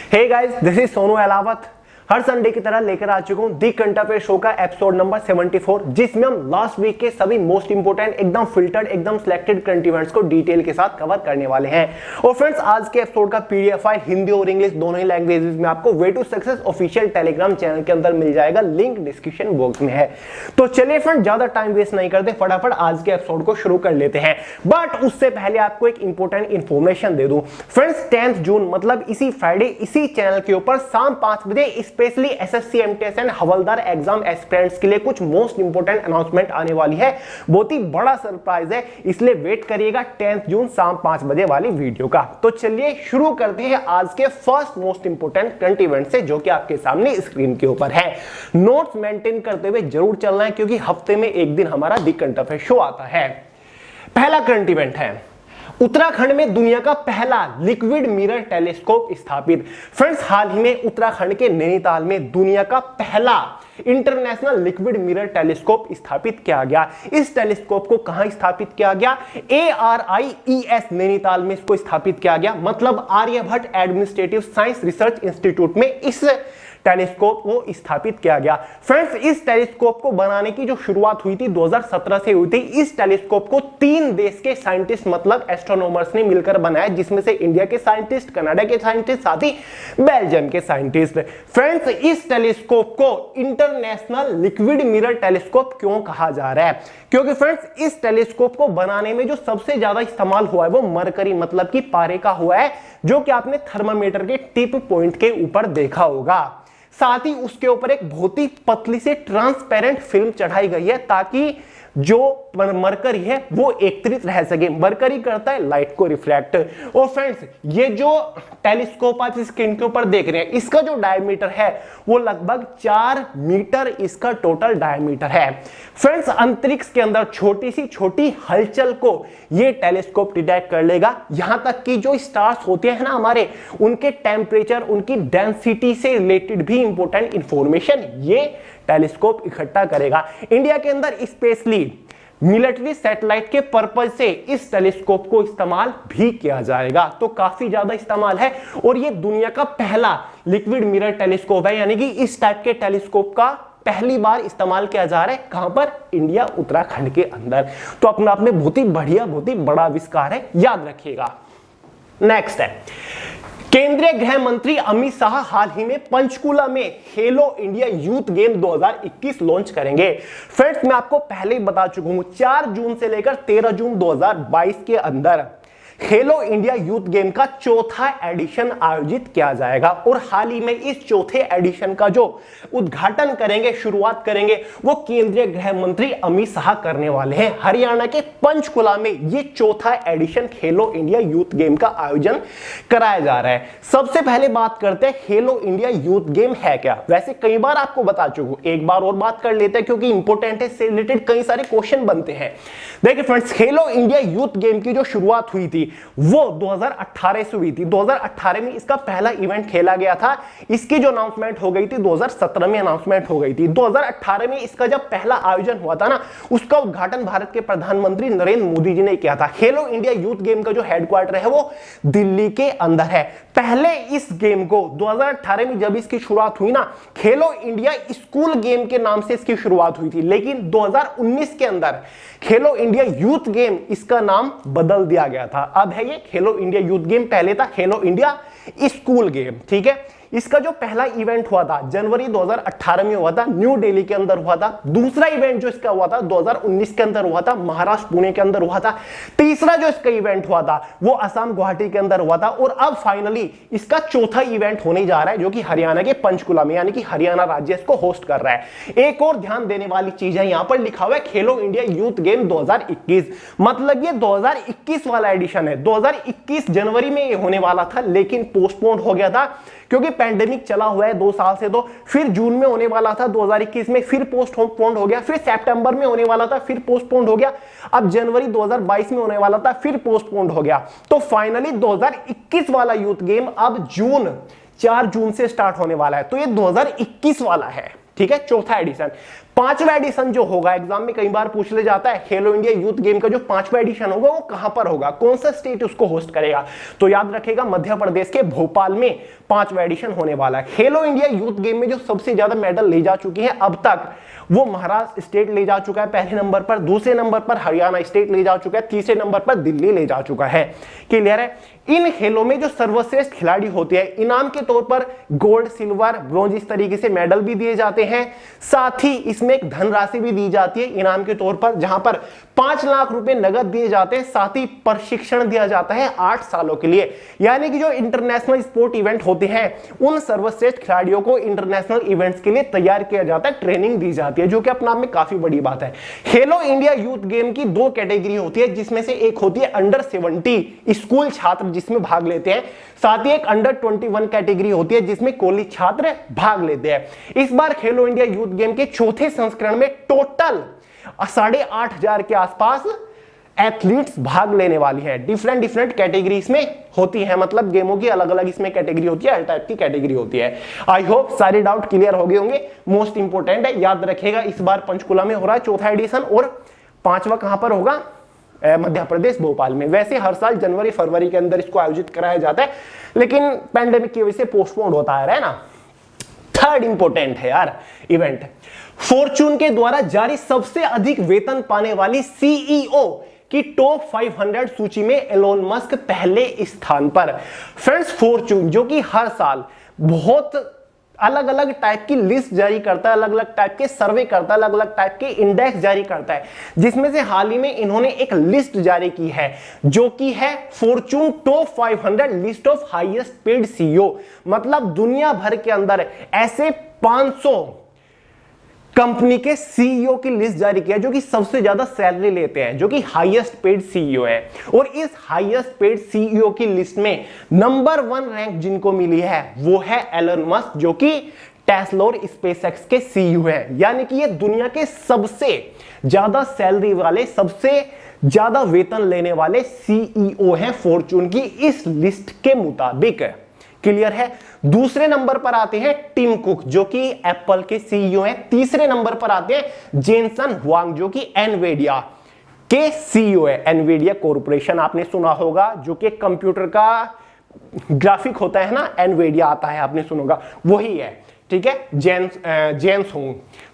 Hey guys, this is Sonu Ahlawat. हर Sunday की तरह लेकर आ चुका हूं दी करंट अफेयर शो का एपिसोड नंबर 74, जिसमें हम लास्ट वीक के सभी मोस्ट इंपोर्टेंट, एकदम फिल्टर्ड, एकदम सिलेक्टेड करंट इवेंट्स को डिटेल के साथ कवर करने वाले हैं। और फ्रेंड्स, आज के एपिसोड का पीडीएफ फाइल हिंदी और इंग्लिश दोनों ही लैंग्वेजेस में आपको way to success official Telegram channel के अंदर मिल जाएगा, लिंक डिस्क्रिप्शन बॉक्स में है। तो चलिए फ्रेंड्स, ज्यादा टाइम वेस्ट नहीं करते, फटाफट आज के एपिसोड को शुरू कर लेते हैं। बट उससे पहले आपको एक इंपॉर्टेंट इंफॉर्मेशन दे दूं फ्रेंड्स, 10 जून मतलब इसी फ्राइडे इसी चैनल के ऊपर शाम 5 बजे specially SSC MTS and havildar exam aspirants के लिए कुछ मोस्ट इंपोर्टेंट अनाउंसमेंट आने वाली है। बहुत ही बड़ा सरप्राइज है, इसलिए वेट करिएगा 10 जून शाम 5 बजे वाली वीडियो का। तो चलिए शुरू करते हैं आज के first most important current event से, जो कि आपके सामने स्क्रीन के ऊपर है। नोट्स मेंटेन करते हुए जरूर चलना है, क्योंकि हफ्ते में एक दिन हमारा दी करंट अफेयर शो आता है। पहला करंट इवेंट है, उत्तराखंड में दुनिया का पहला लिक्विड मिरर टेलीस्कोप स्थापित। फ्रेंड्स, हाल ही में उत्तराखंड के नैनीताल में दुनिया का पहला इंटरनेशनल लिक्विड मिरर टेलीस्कोप स्थापित किया गया। इस टेलीस्कोप को कहां स्थापित किया गया? ARIES नैनीताल में इसको स्थापित किया गया, मतलब Aryabhatta administrative science research institute में इस टेलीस्कोप को स्थापित किया गया। फ्रेंड्स, इस टेलीस्कोप को बनाने की जो शुरुआत हुई थी 2017 से हुई थी। इस टेलीस्कोप को 3 देश के साइंटिस्ट मतलब एस्ट्रोनॉमर्स ने मिलकर बनाया, जिसमें से इंडिया के साइंटिस्ट, कनाडा के साइंटिस्ट, साथ ही बेल्जियम के साइंटिस्ट। फ्रेंड्स, इस टेलीस्कोप को इंटरनेशनल लिक्विड मिरर टेलीस्कोप क्यों कहा जा रहा है? क्योंकि फ्रेंड्स, इस टेलीस्कोप को बनाने में जो सबसे ज्यादा इस्तेमाल हुआ है वो मरकरी मतलब कि पारे का हुआ है, जो कि आपने थर्मामीटर के टिप पॉइंट के ऊपर देखा होगा। साथ ही उसके ऊपर एक बहुत ही पतली से ट्रांसपेरेंट फिल्म चढ़ाई गई है, ताकि जो मरकरी है वो एकत्रित रह सके। मरकरी करता है लाइट को रिफ्लेक्ट। और फ्रेंड्स, ये जो टेलीस्कोप आप स्क्रीन के ऊपर देख रहे हैं, इसका जो डायमीटर है वो लगभग 4 मीटर इसका टोटल डायमीटर है। फ्रेंड्स, अंतरिक्ष के अंदर छोटी सी छोटी हलचल को ये टेलीस्कोप डिटेक्ट कर लेगा। यहां तक कि जो स्टार्स होते हैं ना हमारे, उनके टेम्परेचर, उनकी डेंसिटी से रिलेटेड भी इंपॉर्टेंट इंफॉर्मेशन ये टेलीस्कोप इकट्ठा करेगा। इंडिया के अंदर स्पेशली मिलिट्री सैटेलाइट के पर्पज से इस टेलीस्कोप को इस्तेमाल भी किया जाएगा। तो काफी ज्यादा इस्तेमाल है, और ये दुनिया का पहला लिक्विड मिरर टेलीस्कोप है, यानी कि इस टाइप के टेलीस्कोप का पहली बार इस्तेमाल किया जा रहा है। कहां पर? इंडिया, उत्तराखंड के अंदर। तो अपने आप में बहुत ही बढ़िया, बहुत ही बड़ा आविष्कार है, याद रखिएगा। नेक्स्ट है, केंद्रीय गृह मंत्री अमित शाह हाल ही में पंचकुला में खेलो इंडिया यूथ गेम 2021 लॉन्च करेंगे। फ्रेंड्स, मैं आपको पहले ही बता चुका हूं, 4 जून से लेकर 13 जून 2022 के अंदर खेलो इंडिया यूथ गेम का चौथा एडिशन आयोजित किया जाएगा। और हाल ही में इस चौथे एडिशन का जो उद्घाटन करेंगे, शुरुआत करेंगे, वो केंद्रीय गृह मंत्री अमित शाह करने वाले हैं। हरियाणा के पंचकुला में ये चौथा एडिशन खेलो इंडिया यूथ गेम का आयोजन कराया जा रहा है। सबसे पहले बात करते हैं खेलो इंडिया यूथ गेम है क्या। वैसे कई बार आपको बता चुका हूं, एक बार और बात कर लेते हैं, क्योंकि इंपॉर्टेंट है, इससे रिलेटेड कई सारे क्वेश्चन बनते हैं। देखिए फ्रेंड्स, खेलो इंडिया यूथ गेम की जो शुरुआत हुई थी वो 2018 से हुई थी। 2018 में इसका पहला इवेंट खेला गया था। इसकी जो अनाउंसमेंट हो गई थी 2017 में अनाउंसमेंट हो गई थी। 2018 में इसका जब पहला आयोजन हुआ था ना, उसका उद्घाटन भारत के प्रधानमंत्री नरेंद्र मोदी जी ने किया था। खेलो इंडिया यूथ गेम का जो हेडक्वार्टर है वो दिल्ली के अंदर है। पहले इस गेम को 2018 में जब इसकी शुरुआत हुई ना, खेलो इंडिया स्कूल गेम के नाम से इसकी शुरुआत हुई थी, लेकिन 2019 के अंदर खेलो इंडिया यूथ गेम इसका नाम बदल दिया गया था। अब है ये खेलो इंडिया यूथ गेम, पहले था खेलो इंडिया स्कूल गेम। ठीक है, इसका जो पहला इवेंट हुआ था जनवरी 2018 में हुआ था, न्यू दिल्ली के अंदर हुआ था। दूसरा इवेंट जो इसका हुआ था 2019 के अंदर हुआ था, महाराष्ट्र पुणे के अंदर हुआ था। तीसरा जो इसका इवेंट हुआ था वो असम गुवाहाटी के अंदर हुआ था। और अब फाइनली इसका चौथा इवेंट होने जा रहा है, जो कि हरियाणा के पंचकुला में, यानी कि हरियाणा राज्य इसको होस्ट कर रहा है। एक और ध्यान देने वाली चीज है, यहां पर लिखा हुआ है खेलो इंडिया यूथ गेम 2021, मतलब ये 2021 वाला एडिशन है। 2021 जनवरी में ये होने वाला था, लेकिन पोस्टपोन हो गया था, क्योंकि पैंडेमिक चला हुआ है 2 साल से। तो फिर जून में होने वाला था 2021 में, फिर पोस्टपोन हो गया, फिर सितंबर में होने वाला था, फिर पोस्टपोन हो गया, अब जनवरी 2022 में होने वाला था, फिर पोस्टपोन हो गया। तो फाइनली 2021 वाला यूथ गेम अब 4 जून से स्टार्ट होने वाला है। तो ये 2021 वाला है। ठीक है, चौथा एडिशन। 5वां एडिशन जो होगा, एग्जाम में कई बार पूछ ले जाता है खेलो इंडिया यूथ गेम का जो 5वां एडिशन होगा वो कहां पर होगा, कौन सा स्टेट उसको होस्ट करेगा, तो याद रखेगा मध्य प्रदेश के भोपाल में 5वां एडिशन होने वाला है। खेलो इंडिया यूथ गेम में जो सबसे ज्यादा मेडल ले जा चुकी है अब तक, वो महाराष्ट्र स्टेट ले जा चुका है पहले नंबर पर, दूसरे नंबर पर हरियाणा स्टेट ले जा चुका है, तीसरे नंबर पर दिल्ली ले जा चुका है। क्लियर है। इन खेलों में जो सर्वश्रेष्ठ खिलाड़ी होते हैं इनाम के तौर पर गोल्ड, सिल्वर, ब्रॉन्ज इस तरीके से मेडल भी दिए जाते हैं, साथ ही इसमें एक धनराशि भी दी जाती है इनाम के तौर पर, जहां पर 5 लाख रुपए नगद दिए जाते हैं, साथ ही प्रशिक्षण दिया जाता है 8 सालों के लिए। यानी कि जो इंटरनेशनल स्पोर्ट इवेंट होते हैं उन सर्वश्रेष्ठ खिलाड़ियों को इंटरनेशनल इवेंट्स के लिए तैयार किया जाता है, ट्रेनिंग दी जाती है, जो कि अपने आप में काफी बड़ी बात है। खेलो इंडिया यूथ गेम की 2 कैटेगरी होती है, जिसमें से एक होती है अंडर 70 स्कूल छात्र जिसमें भाग लेते हैं, साथ ही एक अंडर 21 कैटेगरी होती है जिसमें कॉलेज छात्र भाग लेते हैं। इस बार खेलो इंडिया यूथ गेम के चौथे संस्करण में टोटल 8,500 के आसपास एथलीट्स भाग लेने वाली हैं। डिफरेंट कैटेगरीज में होती है, मतलब गेमों की अलग अलग इसमें कैटेगरी होती है, हर टाइप की कैटेगरी होती है। आई होप सारे डाउट क्लियर हो गए होंगे। मोस्ट इंपोर्टेंट है, याद रखेगा इस बार पंचकुला में हो रहा है 4था एडिशन, और 5वां कहां पर होगा, मध्य प्रदेश भोपाल में। वैसे हर साल जनवरी फरवरी के अंदर इसको आयोजित कराया जाता है, लेकिन पैंडेमिक की वजह से पोस्टपोन होता है ना। थर्ड इंपोर्टेंट है यार इवेंट, फॉर्च्यून के द्वारा जारी सबसे अधिक वेतन पाने वाली सीईओ की टॉप 500 सूची में एलोन मस्क पहले स्थान पर। फ्रेंड्स, फॉर्च्यून जो कि हर साल बहुत अलग अलग टाइप की लिस्ट जारी करता है, अलग अलग टाइप के सर्वे करता है, अलग अलग टाइप के इंडेक्स जारी करता है, जिसमें से हाल ही में इन्होंने एक लिस्ट जारी की है जो कि है Fortune top 500 list of highest paid CEO. मतलब दुनिया भर के अंदर ऐसे 500 कंपनी के सीईओ की लिस्ट जारी किया जो कि सबसे ज्यादा सैलरी लेते हैं, जो कि हाईएस्ट पेड सीईओ है। और इस हाईएस्ट पेड सीईओ की लिस्ट में नंबर 1 रैंक जिनको मिली है वो है एलन मस्क, जो कि टेस्ला और स्पेसएक्स के सीईओ है। यानी कि ये दुनिया के सबसे ज्यादा सैलरी वाले, सबसे ज्यादा वेतन लेने वाले सीईओ हैं फॉर्च्यून की इस लिस्ट के मुताबिक। क्लियर है। दूसरे नंबर पर आते हैं टिम कुक जो कि एप्पल के सीईओ हैं। तीसरे नंबर पर आते हैं जेनसन हुआंग जो कि एनवीडिया के सीईओ है। एनवीडिया कॉर्पोरेशन आपने सुना होगा, जो कि कंप्यूटर का ग्राफिक होता है ना, एनवीडिया आता है, आपने सुना होगा, वही है। ठीक है, जेन्स हुंग।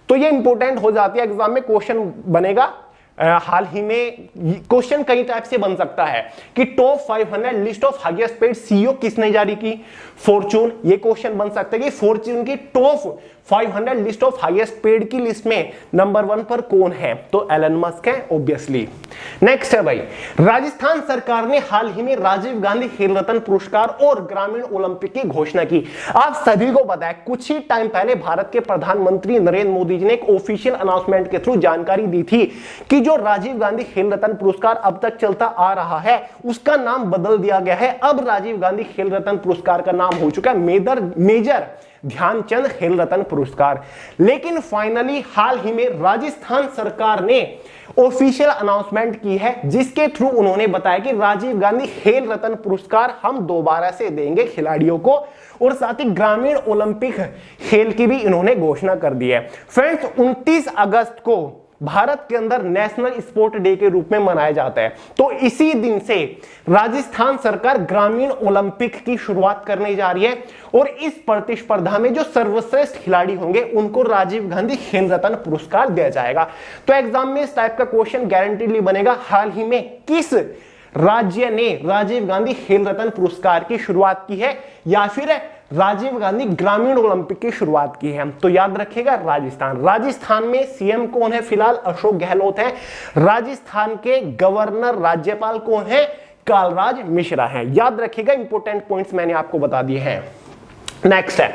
तो ये इंपॉर्टेंट हो जाती है, एग्जाम में क्वेश्चन बनेगा। हाल ही में क्वेश्चन कई टाइप से बन सकता है कि top 500 list of highest paid CEO किसने जारी की, फॉर्च्यून। ये क्वेश्चन बन सकता है कि फॉर्च्यून की top 500 list of highest paid की लिस्ट में नंबर 1 पर कौन है, तो एलन मस्क है ऑब्वियसली। नेक्स्ट है भाई, राजस्थान सरकार ने हाल ही में राजीव गांधी खेल रत्न पुरस्कार और ग्रामीण ओलंपिक की घोषणा की। आप सभी को पता है कुछ ही टाइम पहले भारत के प्रधानमंत्री नरेंद्र मोदी जी ने एक ऑफिशियल अनाउंसमेंट के थ्रू जानकारी दी थी कि जो राजीव गांधी खेल रत्न पुरस्कार अब तक चलता आ रहा है उसका नाम बदल दिया गया है। अब राजीव गांधी खेल रत्न पुरस्कार का नाम हो चुका है मेजर ध्यानचंद खेल रत्न पुरस्कार। लेकिन फाइनली हाल ही में राजस्थान सरकार ने ऑफिशियल अनाउंसमेंट की है, जिसके थ्रू उन्होंने बताया कि राजीव गांधी खेल रत्न पुरस्कार हम दोबारा से देंगे खिलाड़ियों को, और साथ ही ग्रामीण ओलंपिक खेल की भी इन्होंने घोषणा कर दी है। फ्रेंड्स, 29 अगस्त को भारत के अंदर नेशनल स्पोर्ट डे के रूप में मनाया जाता है। तो इसी दिन से राजस्थान सरकार ग्रामीण ओलंपिक की शुरुआत करने जा रही है, और इस प्रतिस्पर्धा में जो सर्वश्रेष्ठ खिलाड़ी होंगे उनको राजीव गांधी खेल रत्न पुरस्कार दिया जाएगा। तो एग्जाम में इस टाइप का क्वेश्चन गारंटीडली बनेगा, हाल ही में किस राज्य ने राजीव गांधी खेल रत्न पुरस्कार की शुरुआत की है, या फिर राजीव गांधी ग्रामीण ओलंपिक की शुरुआत की है, तो याद रखिएगा राजस्थान। राजस्थान में सीएम कौन है फिलहाल, अशोक गहलोत है। राजस्थान के गवर्नर राज्यपाल कौन है, कालराज मिश्रा है। याद रखिएगा, इंपोर्टेंट पॉइंट्स मैंने आपको बता दिए हैं। नेक्स्ट है,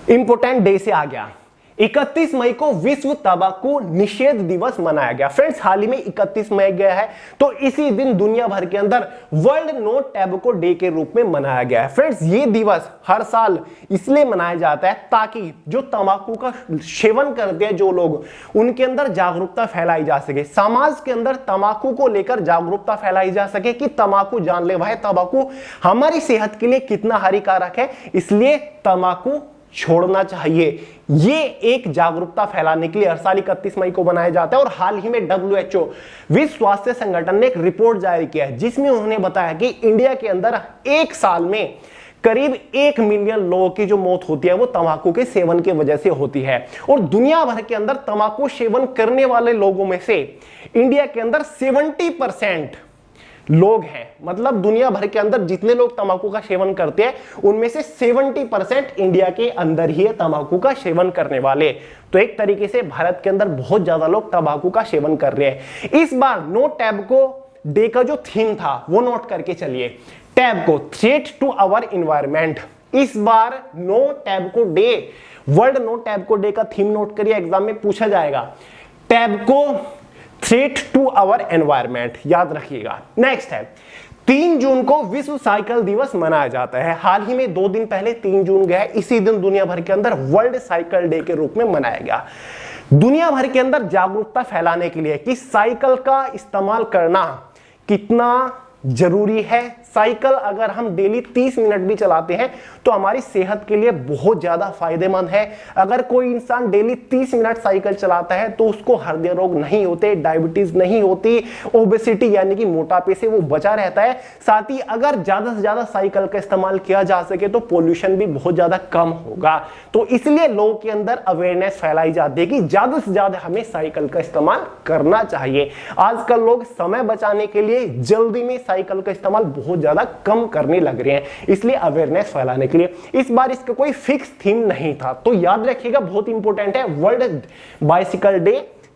इंपोर्टेंट डे से आ गया, 31 मई को विश्व तंबाकू निषेध दिवस मनाया गया। फ्रेंड्स, हाल ही में 31 मई गया है, तो इसी दिन दुनिया भर के अंदर वर्ल्ड नो टैबको डे के रूप में मनाया गया है। फ्रेंड्स, ये दिवस हर साल इसलिए मनाया जाता है ताकि जो तंबाकू का सेवन करते हैं जो लोग, उनके अंदर जागरूकता फैलाई जा सके, समाज के अंदर तंबाकू को लेकर जागरूकता फैलाई जा सके कि तंबाकू जानलेवा है, तंबाकू हमारी सेहत के लिए कितना हानिकारक है, इसलिए तंबाकू छोड़ना चाहिए। ये एक जागरूकता फैलाने के लिए हर साल 31 मई को बनाया जाता है। और हाल ही में WHO विश्व स्वास्थ्य संगठन ने एक रिपोर्ट जारी किया है जिसमें उन्होंने बताया कि इंडिया के अंदर एक साल में करीब 1 मिलियन लोगों की जो मौत होती है वो तंबाकू के सेवन की वजह से होती है। और दुनिया भर के अंदर तंबाकू सेवन करने वाले लोगों में से इंडिया के अंदर 70% लोग हैं। मतलब दुनिया भर के अंदर जितने लोग तंबाकू का सेवन करते हैं उनमें से 70% इंडिया के अंदर ही है तंबाकू का सेवन करने वाले। तो एक तरीके से भारत के अंदर बहुत ज्यादा लोग तंबाकू का सेवन कर रहे हैं। इस बार नो टैबको डे का जो थीम था वो नोट करके चलिए। Tobacco, threat to our environment. इस बार no tobacco day, world no tobacco day का थीम नोट करिए, एग्जाम में पूछा जाएगा। Tobacco, threat to our environment, याद रखिएगा। नेक्स्ट है 3 जून को विश्व साइकिल दिवस मनाया जाता है। हाल ही में 2 दिन पहले 3 जून गया है, इसी दिन दुनिया भर के अंदर वर्ल्ड साइकिल डे के रूप में मनाया गया। दुनिया भर के अंदर जागरूकता फैलाने के लिए कि साइकिल का इस्तेमाल करना कितना जरूरी है। साइकिल अगर हम डेली 30 मिनट भी चलाते हैं तो हमारी सेहत के लिए बहुत ज्यादा फायदेमंद है। अगर कोई इंसान डेली 30 मिनट साइकिल चलाता है तो उसको हृदय रोग नहीं होते, डायबिटीज नहीं होती, ओबेसिटी यानी कि मोटापे से वो बचा रहता है। साथ ही अगर ज्यादा से ज्यादा साइकिल का इस्तेमाल किया जा सके तो पोल्यूशन भी बहुत ज्यादा कम होगा। तो इसलिए लोगों के अंदर अवेयरनेस फैलाई जाती है कि ज्यादा से ज्यादा हमें साइकिल का इस्तेमाल करना चाहिए। आजकल लोग समय बचाने के लिए जल्दी में साइकिल का इस्तेमाल बहुत ज्यादा कम करने लग रहे हैं, इसलिए अवेयरनेस फैलाने के लिए। इस बार इसका कोई फिक्स थीम नहीं था, तो याद रखिएगा, बहुत इंपॉर्टेंट है। वर्ल्ड बाइसिकल डे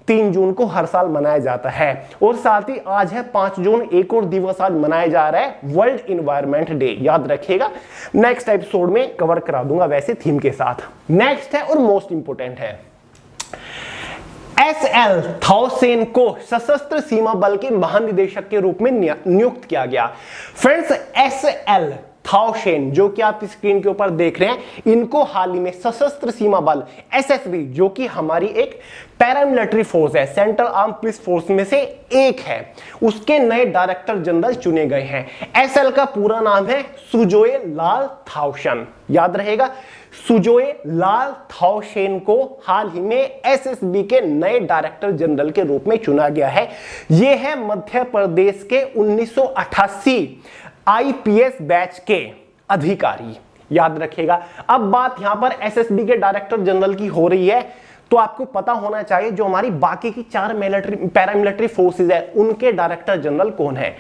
3 जून को हर साल मनाया जाता है। और साथ ही आज है 5 जून, एक और दिवस आज मनाया जा रहा है, वर्ल्ड इन्वायरमेंट डे, याद रखिएगा। नेक्स्ट एपिसोड में कवर करा दूंगा वैसे थीम के साथ। नेक्स्ट है और मोस्ट इंपॉर्टेंट है, एसएल थाउसेन को सशस्त्र सीमा बल के महानिदेशक के रूप में नियुक्त किया गया। फ्रेंड्स, एसएल थाउसेन जो कि आप स्क्रीन के ऊपर देख रहे हैं, इनको हाल ही में सशस्त्र सीमा बल एसएसबी, जो कि हमारी एक पैरामिलिट्री फोर्स है, सेंट्रल आर्म पुलिस फोर्स में से एक है, उसके नए डायरेक्टर जनरल चुने गए हैं। एसएल का पूरा नाम है सुजोए लाल थाउसेन, याद रहेगा। सुजोए लाल थाउसेन को हाल ही में एसएसबी के नए डायरेक्टर जनरल के रूप में चुना गया है। यह है मध्य प्रदेश के 1988 आईपीएस बैच के अधिकारी, याद रखिएगा। अब बात यहां पर एसएसबी के डायरेक्टर जनरल की हो रही है, तो आपको पता होना चाहिए जो हमारी बाकी की 4 पैरामिलिट्री फोर्सेस है उनके डायरेक्टर जनरल कौन है।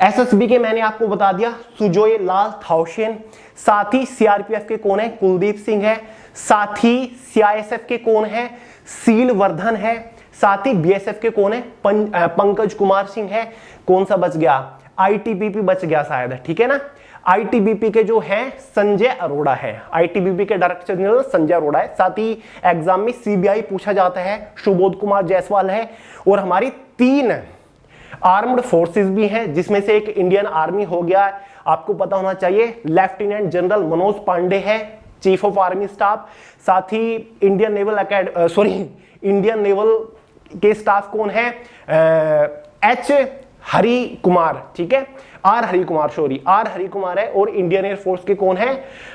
एसएसबी के मैंने आपको बता दिया, सुजोए लाल थाउसेन। साथ ही सीआरपीएफ के कौन है, कुलदीप सिंह है। साथ ही सीआईएसएफ के कौन है, सील वर्धन है। साथ ही बीएसएफ के कौन है, पंकज कुमार सिंह है। कौन सा बच गया, आईटीबीपी बच गया शायद, ठीक है ना। आईटीबीपी के जो हैं संजय अरोड़ा है, आईटीबीपी के डायरेक्टर जनरल संजय अरोड़ा है। साथ ही एग्जाम में सीबीआई पूछा जाता है, सुबोध कुमार जायसवाल है। और हमारी 3 आर्म्ड फोर्सेस भी हैं, जिसमें से एक इंडियन आर्मी हो गया, आपको पता होना चाहिए। लेफ्टिनेंट जनरल मनोज पांडे है, चीफ ऑफ आर्मी स्टाफ। साथ ही इंडियन नेवल के स्टाफ कौन है, एच हरि कुमार, ठीक है, आर हरि कुमार है। और इंडियन एयरफोर्स के कौन है,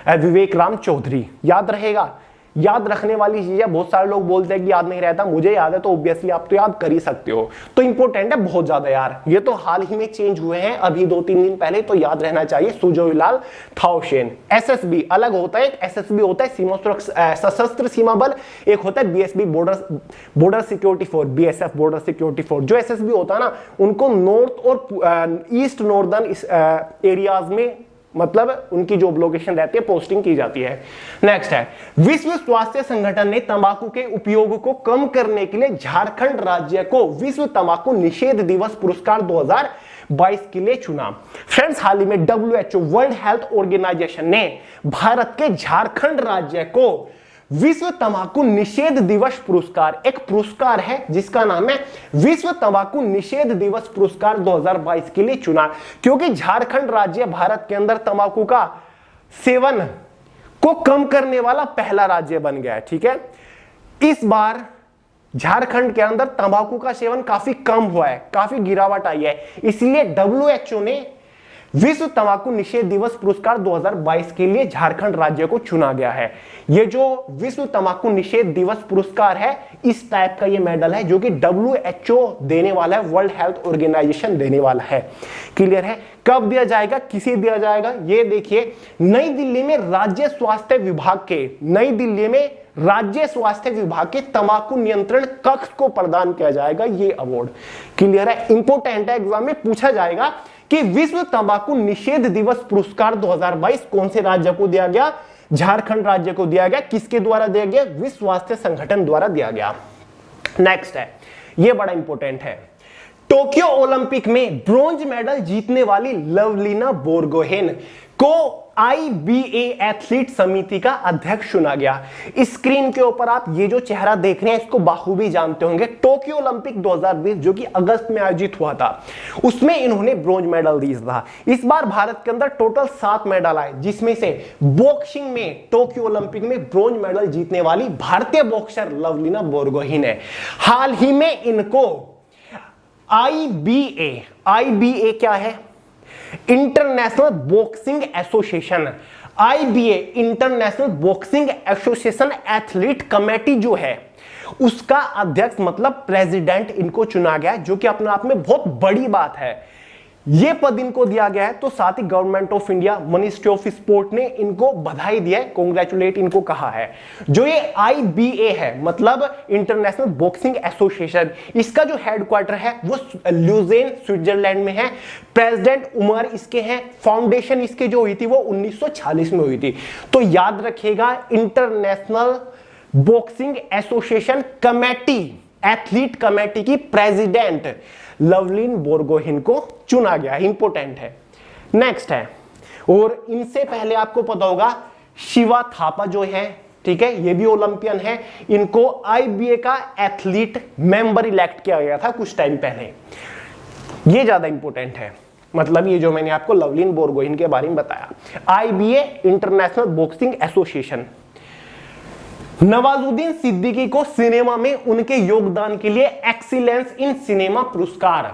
विवेक राम चौधरी, याद रहेगा। याद रखने वाली चीजें बहुत सारे लोग बोलते हैं कि याद नहीं रहता, मुझे याद है, तो ऑब्वियसली आप तो याद कर ही सकते हो। तो इंपॉर्टेंट है बहुत ज्यादा यार, ये तो हाल ही में चेंज हुए हैं, अभी 2-3 दिन पहले, तो याद रहना चाहिए। सुजोए लाल थाउसेन। एसएसबी अलग होता है, एसएसबी होता है सीमा सुरक्षा सशस्त्र सीमा बल, एक होता है BSB border security force, BSF border security force. जो एसएसबी होता है ना, उनको नॉर्थ और ईस्ट नॉर्दर्न एरियाज में, मतलब उनकी जो लोकेशन रहती है, पोस्टिंग की जाती है। नेक्स्ट है, विश्व स्वास्थ्य संगठन ने तंबाकू के उपयोग को कम करने के लिए झारखंड राज्य को विश्व तंबाकू निषेध दिवस पुरस्कार 2022 के लिए चुना। फ्रेंड्स, हाल ही में WHO वर्ल्ड हेल्थ ऑर्गेनाइजेशन ने भारत के झारखंड राज्य को विश्व तंबाकू निषेध दिवस पुरस्कार, एक पुरस्कार है जिसका नाम है विश्व तंबाकू निषेध दिवस पुरस्कार 2022 के लिए चुना, क्योंकि झारखंड राज्य भारत के अंदर तंबाकू का सेवन को कम करने वाला पहला राज्य बन गया है, ठीक है। इस बार झारखंड के अंदर तंबाकू का सेवन काफी कम हुआ है, काफी गिरावट आई है, इसलिए WHO ने विश्व तंबाकू निषेध दिवस पुरस्कार 2022 के लिए झारखंड राज्य को चुना गया है। ये जो विश्व तंबाकू निषेध दिवस पुरस्कार है, इस टाइप का ये मेडल है जो कि WHO देने वाला है, वर्ल्ड हेल्थ ऑर्गेनाइजेशन देने वाला है। क्लियर है? कब दिया जाएगा, किसे दिया जाएगा, ये देखिए नई दिल्ली में राज्य स्वास्थ्य विभाग के तंबाकू नियंत्रण कक्ष को प्रदान किया जाएगा ये अवार्ड। क्लियर है? इंपोर्टेंट है, एग्जाम में पूछा जाएगा कि विश्व तंबाकू निषेध दिवस पुरस्कार 2022 कौन से राज्य को दिया गया? झारखंड राज्य को दिया गया। किसके द्वारा दिया गया? विश्व स्वास्थ्य संगठन द्वारा दिया गया। नेक्स्ट है, ये बड़ा इंपॉर्टेंट है, टोक्यो ओलंपिक में ब्रॉन्ज मेडल जीतने वाली लवलीना बोरगोहेन को IBA एथलीट समिति का अध्यक्ष चुना गया। स्क्रीन के ऊपर आप ये जो चेहरा देख रहे हैं इसको बाखूबी जानते होंगे। टोक्यो ओलंपिक 2020 जो कि अगस्त में आयोजित हुआ था, उसमें इन्होंने ब्रॉन्ज मेडल जीता था। इस बार भारत के अंदर टोटल 7 मेडल आए, जिसमें से बॉक्सिंग में टोक्यो ओलंपिक में ब्रॉन्ज मेडल जीतने वाली भारतीय बॉक्सर लवलीना बोरगोहेन है। हाल ही में इनको IBA क्या है? International boxing association, IBA international boxing association athlete committee जो है उसका अध्यक्ष मतलब प्रेसिडेंट इनको चुना गया है, जो कि अपने आप में बहुत बड़ी बात है। ये पद इनको दिया गया है, तो साथ ही government of India, ministry of sport ने इनको बधाई दी है, कांग्रेचुलेट इनको कहा है। जो ये IBA है मतलब इंटरनेशनल बॉक्सिंग एसोसिएशन, इसका जो हेडक्वार्टर है वो ल्यूजेन स्विट्जरलैंड में है। प्रेसिडेंट उमर इसके हैं। फाउंडेशन इसके जो हुई थी वो 1946 में हुई थी। तो याद रखिएगा, international boxing association committee, athlete committee की प्रेसिडेंट लवलीन बोरगोहेन को चुना गया। इंपोर्टेंट है। नेक्स्ट है, और इनसे पहले आपको पता होगा शिवा थापा जो है, ठीक है, ये भी ओलंपियन है, इनको IBA का एथलीट मेंबर इलेक्ट किया गया था कुछ टाइम पहले। ये ज्यादा इंपॉर्टेंट है, मतलब ये जो मैंने आपको लवलीन बोरगोहेन के बारे में बताया। IBA international boxing association. Nawazuddin Siddiqui को सिनेमा में उनके योगदान के लिए एक्सीलेंस इन सिनेमा पुरस्कार,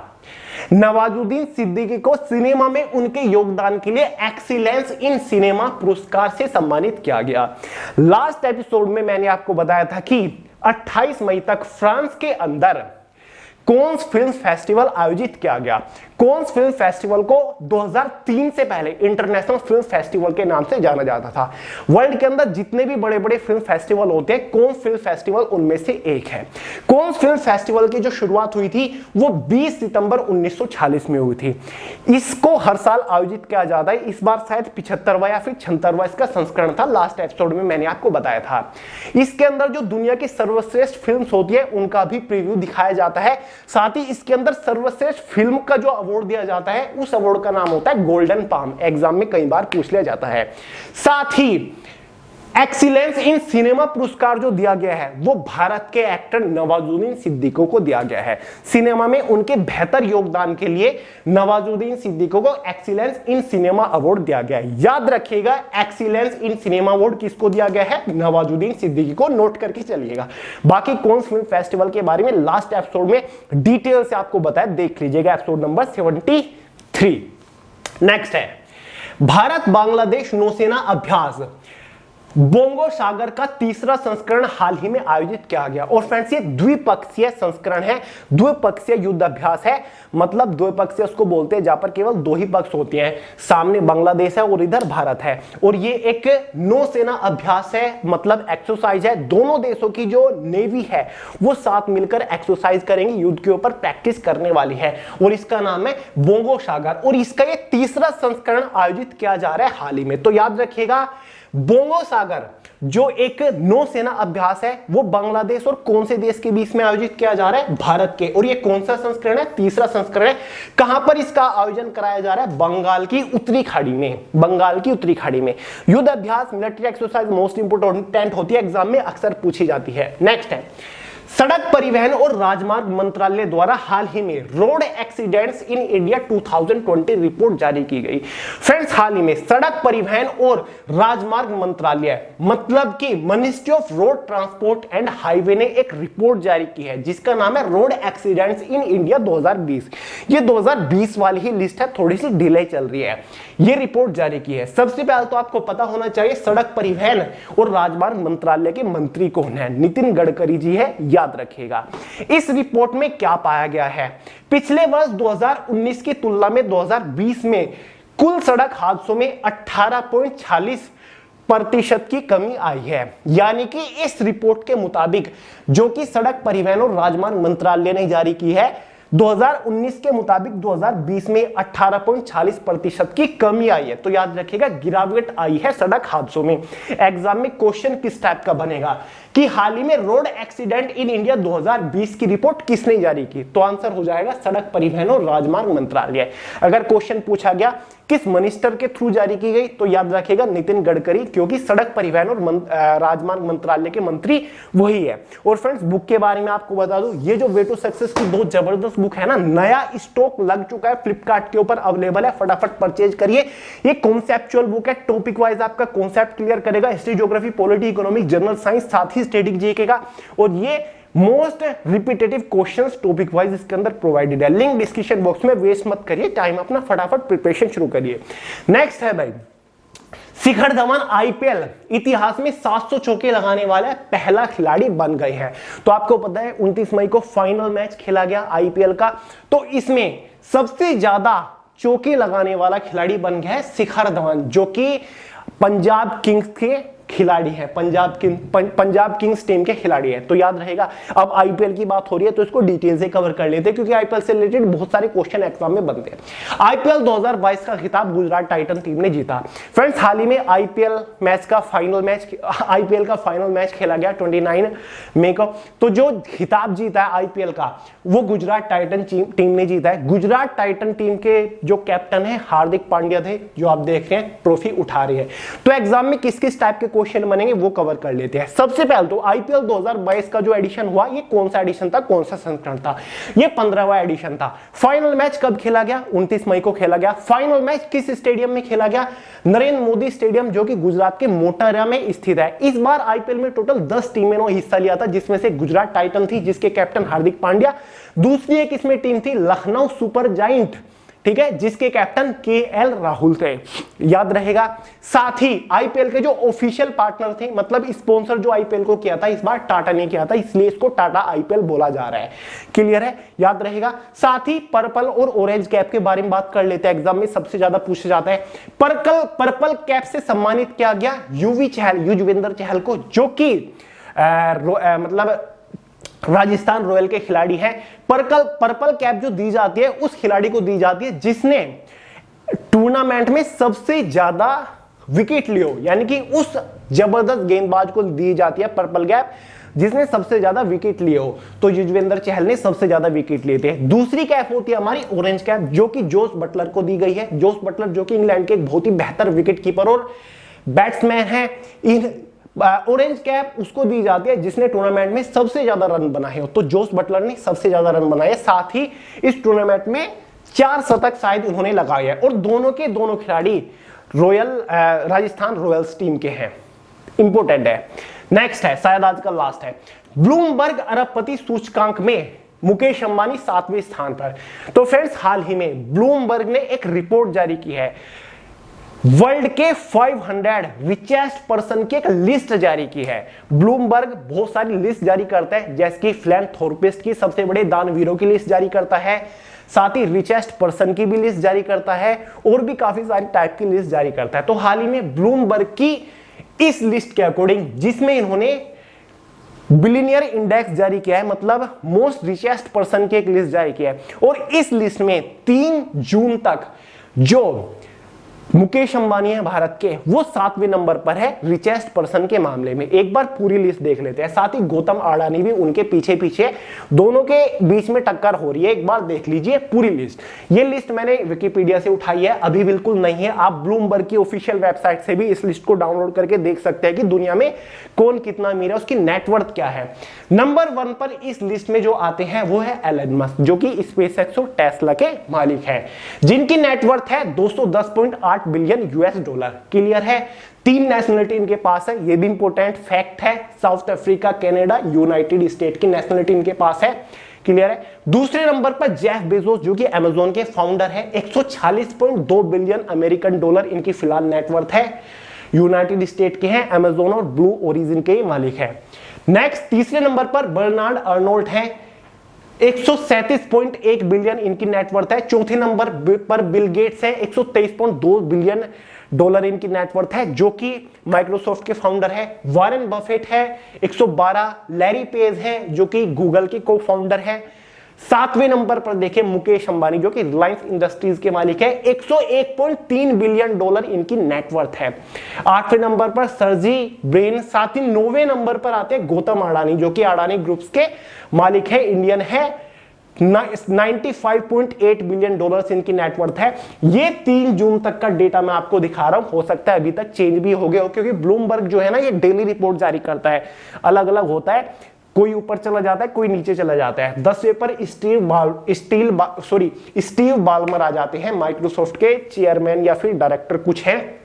नवाजुद्दीन सिद्दीकी को सिनेमा में उनके योगदान के लिए एक्सीलेंस इन सिनेमा पुरस्कार से सम्मानित किया गया। लास्ट एपिसोड में मैंने आपको बताया था कि 28 मई तक फ्रांस के अंदर कोन्स फिल्म फेस्टिवल आयोजित किया गया। कोन्स फिल्म फेस्टिवल को 2003 से पहले इंटरनेशनल फिल्म फेस्टिवल के नाम से जाना जाता था। वर्ल्ड के अंदर जितने भी बड़े बड़े फिल्म फेस्टिवल होते हैं, कोन्स फिल्म फेस्टिवल उनमें से एक है। कोन्स फिल्म फेस्टिवल की जो शुरुआत हुई थी वो 20 सितंबर 1946 में हुई थी। इसको हर साल आयोजित किया जाता है। इस बार शायद 75वां या फिर 76वां इसका संस्करण था। लास्ट एपिसोड में मैंने आपको बताया था। इसके अंदर जो दुनिया की सर्वश्रेष्ठ फिल्म होती है उनका भी प्रीव्यू दिखाया जाता है। साथ ही इसके अंदर सर्वश्रेष्ठ फिल्म का जो अवार्ड दिया जाता है उस अवार्ड का नाम होता है गोल्डन पाम। एग्जाम में कई बार पूछ लिया जाता है। साथ ही एक्सीलेंस इन सिनेमा पुरस्कार जो दिया गया है वो भारत के एक्टर नवाजुद्दीन सिद्दीकी को दिया गया है। सिनेमा में उनके बेहतर योगदान के लिए नवाजुद्दीन सिद्दीकी को एक्सीलेंस इन सिनेमा अवार्ड दिया गया है। याद रखिएगा, एक्सीलेंस इन सिनेमा अवार्ड किसको दिया गया है? नवाजुद्दीन सिद्दीकी को। नोट करके चलिएगा। बाकी कोन्स फिल्म फेस्टिवल के बारे में लास्ट एपिसोड में डिटेल से आपको बताया, देख लीजिएगा, एपिसोड नंबर 73। नेक्स्ट है, भारत बांग्लादेश नौसेना अभ्यास बोंगो सागर का तीसरा संस्करण हाल ही में आयोजित किया गया। और फ्रेंड्स, ये द्विपक्षीय संस्करण है, द्विपक्षीय युद्ध अभ्यास है। मतलब द्विपक्षीय उसको बोलते हैं जहां पर केवल 2 ही पक्ष होते हैं, सामने बांग्लादेश है और इधर भारत है। और ये एक नौसेना अभ्यास है, मतलब एक्सरसाइज है। दोनों देशों की जो नेवी है वो साथ मिलकर एक्सरसाइज करेंगे, युद्ध के ऊपर प्रैक्टिस करने वाली है। और इसका नाम है बोंगो सागर। और इसका ये तीसरा संस्करण आयोजित किया जा रहा है हाल ही में। तो याद रखिएगा, बोंगो सागर जो एक नौसेना अभ्यास है वो बांग्लादेश और कौन से देश के बीच में आयोजित किया जा रहा है? भारत के। और ये कौन सा संस्करण है? तीसरा संस्करण है। कहां पर इसका आयोजन कराया जा रहा है? बंगाल की उत्तरी खाड़ी में। बंगाल की उत्तरी खाड़ी में युद्ध अभ्यास, मिलिट्री एक्सरसाइज मोस्ट इंपोर्टेंट होती है, एग्जाम में अक्सर पूछी जाती है। नेक्स्ट है, सड़क परिवहन और राजमार्ग मंत्रालय द्वारा हाल ही में road accidents in India 2020 report जारी की गई। फ्रेंड्स, हाल ही में सड़क परिवहन और राजमार्ग मंत्रालय मतलब कि ministry of road transport and highway ने एक रिपोर्ट जारी की है जिसका नाम है रोड एक्सीडेंट्स इन इंडिया 2020। ये 2020 वाली ही लिस्ट है, थोड़ी सी डिले चल रही है। ये रिपोर्ट जारी की है। सबसे पहले तो आपको पता होना चाहिए सड़क परिवहन और राजमार्ग मंत्रालय के मंत्री कौन है। नितिन गडकरी जी है, याद रखिएगा। इस रिपोर्ट में क्या पाया गया है, पिछले वर्ष 2019 की तुलना में 2020 में कुल सड़क हादसों में 18.46% की कमी आई है। यानी कि इस रिपोर्ट के मुताबिक, जो कि सड़क परिवहन और राजमार्ग मंत्रालय ने जारी की है, 2019 के मुताबिक 2020 में 18.46% की कमी आई है। तो याद रखिएगा, गिरावट आई है सड़क हादसों में। एग्जाम में क्वेश्चन किस टाइप का बनेगा कि हाल ही में रोड एक्सीडेंट इन इंडिया 2020 की रिपोर्ट किसने जारी की, तो आंसर हो जाएगा सड़क परिवहन और राजमार्ग मंत्रालय। अगर क्वेश्चन पूछा गया किस मिनिस्टर के थ्रू जारी की गई, तो याद रखिएगा नितिन गडकरी, क्योंकि सड़क परिवहन और राजमार्ग मंत्रालय के मंत्री वही है। और फ्रेंड्स, बुक के बारे में आपको बता दूं, ये जो वे टू सक्सेस की बहुत जबरदस्त बुक है ना, नया स्टॉक लग चुका है, फ्लिपकार्ट के ऊपर अवेलेबल है, फटाफट परचेज करिए। ये कॉन्सेप्चुअल बुक है, टॉपिक वाइज आपका कॉन्सेप्ट क्लियर करेगा, history, geography, polity, economic, general science, साथ ही स्टैटिक जीके का, और ये most repetitive questions topic wise इसके अंदर प्रोवाइडेड है। लिंक डिस्क्रिप्शन बॉक्स में, वेस्ट मत करिए टाइम अपना, फटाफट प्रिपरेशन शुरू करिए। नेक्स्ट है भाई, शिखर धवन आईपीएल इतिहास में 700 चौके लगाने वाला पहला खिलाड़ी बन गए हैं। तो आपको पता है 29 मई को फाइनल मैच खेला गया आईपीएल का, तो इसमें सबसे ज्यादा चौके लगाने वाला खिलाड़ी बन गया है शिखर धवन, जो कि पंजाब किंग्स के खिलाड़ी है, पंजाब किंग्स टीम के खिलाड़ी है। तो याद रहेगा, अब आईपीएल की बात हो रही है तो इसको डिटेल से कवर कर लेते हैं, क्योंकि आईपीएल से रिलेटेड बहुत सारे क्वेश्चन एग्जाम में बनते हैं। आईपीएल 2022 का खिताब गुजरात टाइटन टीम ने जीता। फ्रेंड्स, हाल ही में आईपीएल का फाइनल मैच खेला गया 29 मई को। तो जो खिताब जीता है आईपीएल का, वो गुजरात टाइटन टीम ने जीता है। गुजरात टाइटन टीम के जो कैप्टन है हार्दिक पांड्या थे, जो आप देख रहे हैं ट्रॉफी उठा रहे हैं। तो एग्जाम में किस किस टाइप के क्वेश्चन बनेंगे वो कवर कर लेते हैं। सबसे पहले तो आईपीएल 2022 का जो एडिशन हुआ, ये कौन सा एडिशन था, कौन सा संस्करण था, ये 15वां एडिशन था। फाइनल मैच कब खेला गया, 29 मई को खेला गया। फाइनल मैच किस स्टेडियम में खेला गया, नरेंद्र मोदी स्टेडियम, जो कि गुजरात के मोटेरा में स्थित है। इस बार आईपीएल में टोटल 10 टीमों ने हिस्सा लिया था, जिसमें से गुजरात टाइटन थी, जिसके कैप्टन हार्दिक पांड्या। दूसरी एक इसमें टीम थी लखनऊ सुपर जायंट, ठीक है, जिसके कैप्टन केएल राहुल थे, याद रहेगा। साथ ही आईपीएल के जो ऑफिशियल पार्टनर थे, मतलब स्पॉन्सर जो आईपीएल को किया था, इस बार टाटा ने किया था, इसलिए इसको टाटा आईपीएल बोला जा रहा है। क्लियर है, याद रहेगा। साथ ही पर्पल और ऑरेंज कैप के बारे में बात कर लेते हैं, एग्जाम में सबसे ज्यादा पूछा जाता है। पर्पल कैप से सम्मानित किया गया युजवेंद्र चहल को, जो कि मतलब राजस्थान रॉयल के खिलाड़ी हैं। पर्पल कैप जो दी जाती है उस खिलाड़ी को दी जाती है जिसने टूर्नामेंट में सबसे ज्यादा विकेट लियो, यानी कि उस जबरदस्त गेंदबाज को दी जाती है पर्पल कैप जिसने सबसे ज्यादा विकेट लिए हो। तो युजवेंद्र चहल ने सबसे ज्यादा विकेट लिए थे। दूसरी कैप होती है हमारी ऑरेंज कैप, जो कि जोस बटलर को दी गई है। जोस बटलर जो कि इंग्लैंड के एक बहुत ही बेहतर विकेट कीपर और बैट्समैन है। ऑरेंज कैप उसको दी जाती है जिसने टूर्नामेंट में सबसे ज्यादा रन बनाए हो। तो जोस बटलर ने सबसे ज्यादा रन बनाए, साथ ही इस टूर्नामेंट में 4 शतक शायद उन्होंने लगाए हैं। और दोनों खिलाड़ी राजस्थान रॉयल्स टीम के हैं। इंपोर्टेंट है। नेक्स्ट है, शायद आज का लास्ट है, ब्लूमबर्ग अरबपति सूचकांक में मुकेश अंबानी 7वें स्थान पर। तो फ्रेंड्स, हाल ही में ब्लूमबर्ग ने एक रिपोर्ट जारी की है, वर्ल्ड के 500 रिचेस्ट पर्सन की एक लिस्ट जारी की है। ब्लूमबर्ग बहुत सारी लिस्ट जारी करता है, जैसे कि फिलैंथ्रोपिस्ट की, सबसे बड़े दानवीरों की लिस्ट जारी करता है, साथ ही रिचेस्ट पर्सन की भी लिस्ट जारी करता है, और भी काफी सारी टाइप की लिस्ट जारी करता है। तो हाल ही में ब्लूमबर्ग की इस लिस्ट के अकॉर्डिंग, जिसमें इन्होंने बिलियनियर इंडेक्स जारी किया है, मतलब मोस्ट रिचेस्ट पर्सन की एक लिस्ट जारी किया है, और इस लिस्ट में 3 जून तक जो मुकेश अंबानी है भारत के, वो 7वें नंबर पर है रिचेस्ट पर्सन के मामले में। एक बार पूरी लिस्ट देख लेते हैं, साथ ही गौतम अडानी भी उनके पीछे पीछे, दोनों के बीच में टक्कर हो रही है। एक बार देख लीजिए पूरी लिस्ट। ये लिस्ट मैंने विकिपीडिया से उठाई है, अभी बिल्कुल नहीं है, आप ब्लूमबर्ग की ऑफिशियल वेबसाइट से भी इस लिस्ट को डाउनलोड करके देख सकते हैं कि दुनिया में कौन कितना अमीर है, उसकी नेटवर्थ क्या है। नंबर 1 पर इस लिस्ट में जो आते हैं वो है एलन मस्क, जो कि स्पेसएक्स और टेस्ला के मालिक हैं, जिनकी नेटवर्थ है 210.8 बिलियन यूएस डॉलर। क्लियर है। 3 नेशनलिटी इनके पास है, ये भी इंपॉर्टेंट फैक्ट है। South Africa, Canada, United state की नेशनलिटी इनके पास है। क्लियर है। दूसरे नंबर पर जेफ बेजोस, जो कि अमेज़न के फाउंडर है, 146.2 बिलियन अमेरिकन डॉलर इनकी फिलहाल नेटवर्थ है। यूनाइटेड स्टेट के हैं, अमेज़न और ब्लू ओरिजिन के मालिक है। नेक्स्ट तीसरे नंबर पर बर्नार्ड अर्नोल्ट हैं, 137.1 बिलियन इनकी नेटवर्थ है। चौथे नंबर पर बिल गेट्स है, 123.2 बिलियन डॉलर इनकी नेटवर्थ है, जो कि माइक्रोसॉफ्ट के फाउंडर है। वॉरेन बफेट है 112, लैरी पेज है जो कि गूगल के को फाउंडर है। 7वें नंबर पर देखें मुकेश अंबानी, जो कि रिलायंस इंडस्ट्रीज के मालिक है, 101.3 बिलियन डॉलर इनकी नेटवर्थ है। 8वें नंबर पर सर्जी ब्रेन। साथ ही 9वें नंबर पर आते हैं गौतम अडानी, जो कि अडानी ग्रुप्स के मालिक है, इंडियन है, 95.8 बिलियन डॉलर्स इनकी नेटवर्थ है। ये 3 जून तक का डेटा मैं आपको दिखा रहा हूं, हो सकता है अभी तक चेंज भी हो गया हो, क्योंकि ब्लूमबर्ग जो है ना, ये डेली रिपोर्ट जारी करता है, अलग अलग होता है, कोई ऊपर चला जाता है, कोई नीचे चला जाता है। 10वें पर स्टीव बाल्मर आ जाते हैं, माइक्रोसॉफ्ट के चेयरमैन या फिर डायरेक्टर कुछ हैं,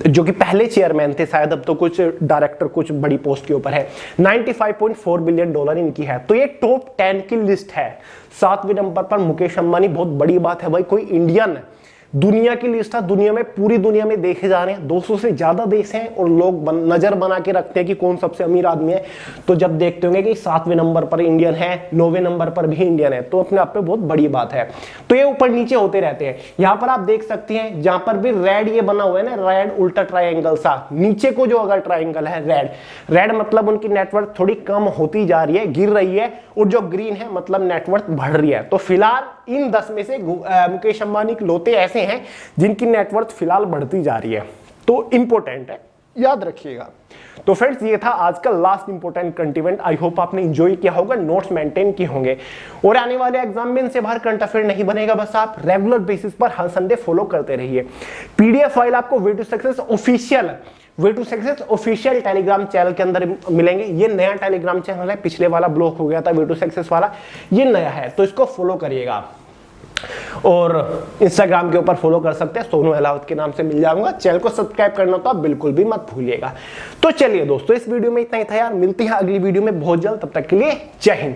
जो कि पहले चेयरमैन थे शायद, अब तो कुछ डायरेक्टर कुछ बड़ी पोस्ट के ऊपर है। 95.4 बिलियन डॉलर इनकी है। तो ये टॉप 10 की लिस्ट है। 7वें नंबर पर मुकेश अंबानी, बहुत बड़ी बात है भाई, कोई इंडियन दुनिया की लिस्ट है, दुनिया में पूरी दुनिया में देखे जा रहे हैं, 200 से ज्यादा देश हैं और लोग नजर बना के रखते हैं कि कौन सबसे अमीर आदमी है। तो जब देखते होंगे कि 7वें नंबर पर इंडियन है, 9वें नंबर पर भी इंडियन है, तो अपने आप पे बहुत बड़ी बात है। तो ये ऊपर नीचे होते रहते हैं। यहां पर आप देख सकते हैं, जहां पर भी रेड ये बना हुआ है ना, रेड उल्टा ट्राइंगल सा, नीचे को जो अगर ट्राइंगल है रेड मतलब उनकी नेटवर्थ थोड़ी कम होती जा रही है, गिर रही है, और जो ग्रीन है मतलब नेटवर्थ बढ़ रही है। तो फिलहाल इन 10 में से मुकेश अंबानी इकलौते ऐसे हैं जिनकी नेटवर्थ फिलहाल बढ़ती जा रही है। तो इंपॉर्टेंट है, याद रखिएगा। तो फ्रेंड्स, ये था आज का last important current event. I hope आपने एंजॉय किया होगा, नोट्स मेंटेन किए होंगे, और आने वाले एग्जाम में इनसे बाहर करंट अफेयर नहीं बनेगा। बस आप रेगुलर बेसिस पर हर संडे फॉलो करते रहिए। पीडीएफ फाइल आपको way to success official Telegram channel के अंदर मिलेंगे। ये नया टेलीग्राम चैनल है, पिछले वाला ब्लॉक हो गया था वे टू सक्सेस वाला, ये नया है, तो इसको फॉलो करिएगा। और इंस्टाग्राम के ऊपर फॉलो कर सकते हैं, सोनू अहलावत के नाम से मिल जाऊंगा। चैनल को सब्सक्राइब करना तो आप बिल्कुल भी मत भूलिएगा। तो चलिए दोस्तों, इस वीडियो में इतना ही था यार, मिलती है अगली वीडियो में बहुत जल्द, तब तक के लिए जय हिंद।